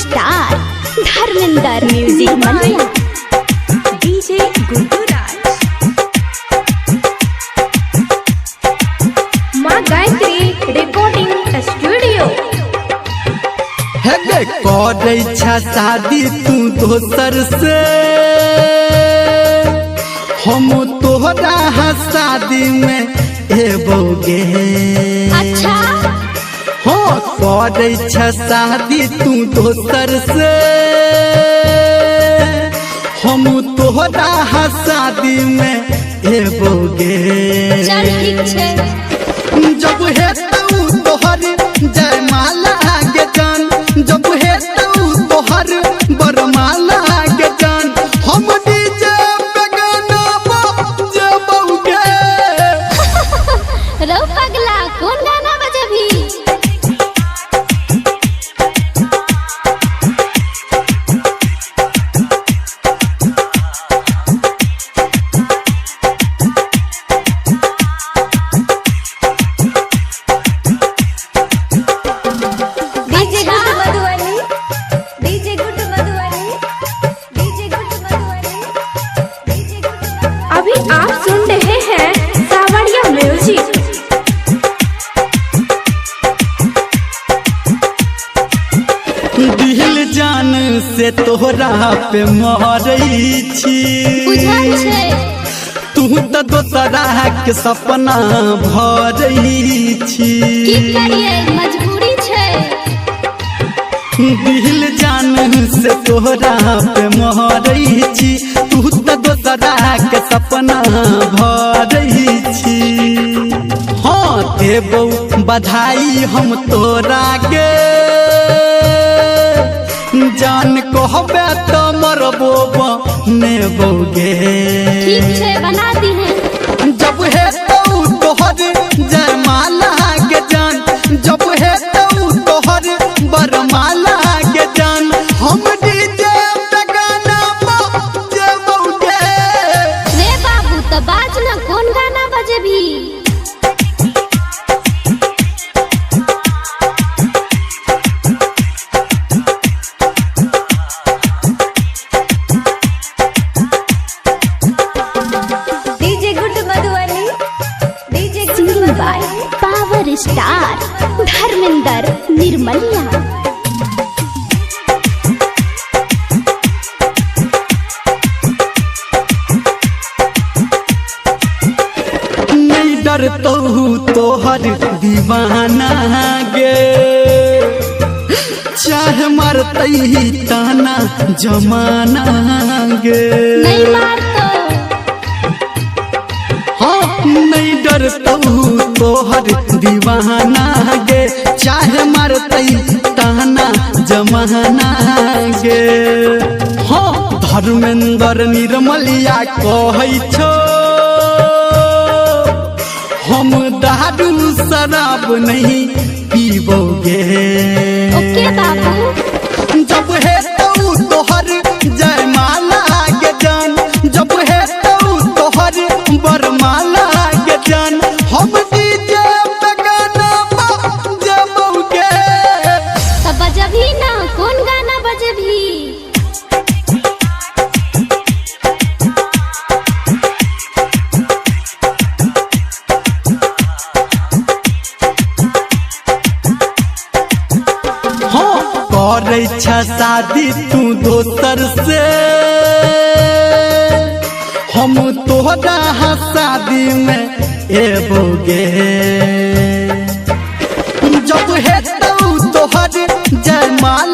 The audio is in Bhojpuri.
स्टार धर्मेंद्र म्यूजिक मलिया डीजे गुड्डू राज माँ गायत्री रिकॉर्डिंग स्टूडियो। करे छा शादी तू दोसर से हम तोहरा शादी में एबोगे। अच्छा हो करे छा शादी तू दोसर से हम तोहरा शादी में एबोगे। चल ठीक छे जब हेतौ तोहर जयमाला के जान, जब हेतौ तोहर बरमाला के जान, हम डीजे पे गाना बजाबोगे। रो पगला कौन गाना बजबी? अभी आप सुन रहे हैं सावरिया म्यूजिक। दिल जान से तोहरा पे मरई छी, बुझल छे तू तो दोसरा के सपना भरई छी। की करिए मजबूरी छे। दिल जान से तोहरा पे मरई छी, तू तो दोसरा के सपना भरई छी। हाँ देबौ बधाई हम तोरा के, जान कहबे तो मरबो बनेबोगे। ठीक छे बना दी है। जब हेतौ तोहर जयमाला के जान, जब हेतौ तोहर बरमाला के जान, हम डीजे पे गाना बजाबोगे। रे बाबू तो बाज ना कौन गाना बजबी? DJ Guddu Madhubani, DJ singing by power star Dharmendra Nirmaliya. नहीं डरतौ तोहर दीवाना गे, चाहे मरतई ताना जमाना गे। नहीं मार तो हाँ नहीं डरतौ तोहर दीवाना गे, चाहे मरतई ताना जमाना गे। हाँ धर्मेंद्र निर्मलिया कहै छो, हम दारू शराब नहीं पीबोगे। ओके बाबू जब हेतौ तोहर जयमाला के जान, जब हेतौ तोहर बरमाला के जान, हम डीजे पे गाना बजाबोगे। तो बजबी ना कौन गाना बजबी? हाँ करे छा शादी तू दोसर से, हम तोहरा शादी में एबोगे। जब हेतौ तोहर जयमाला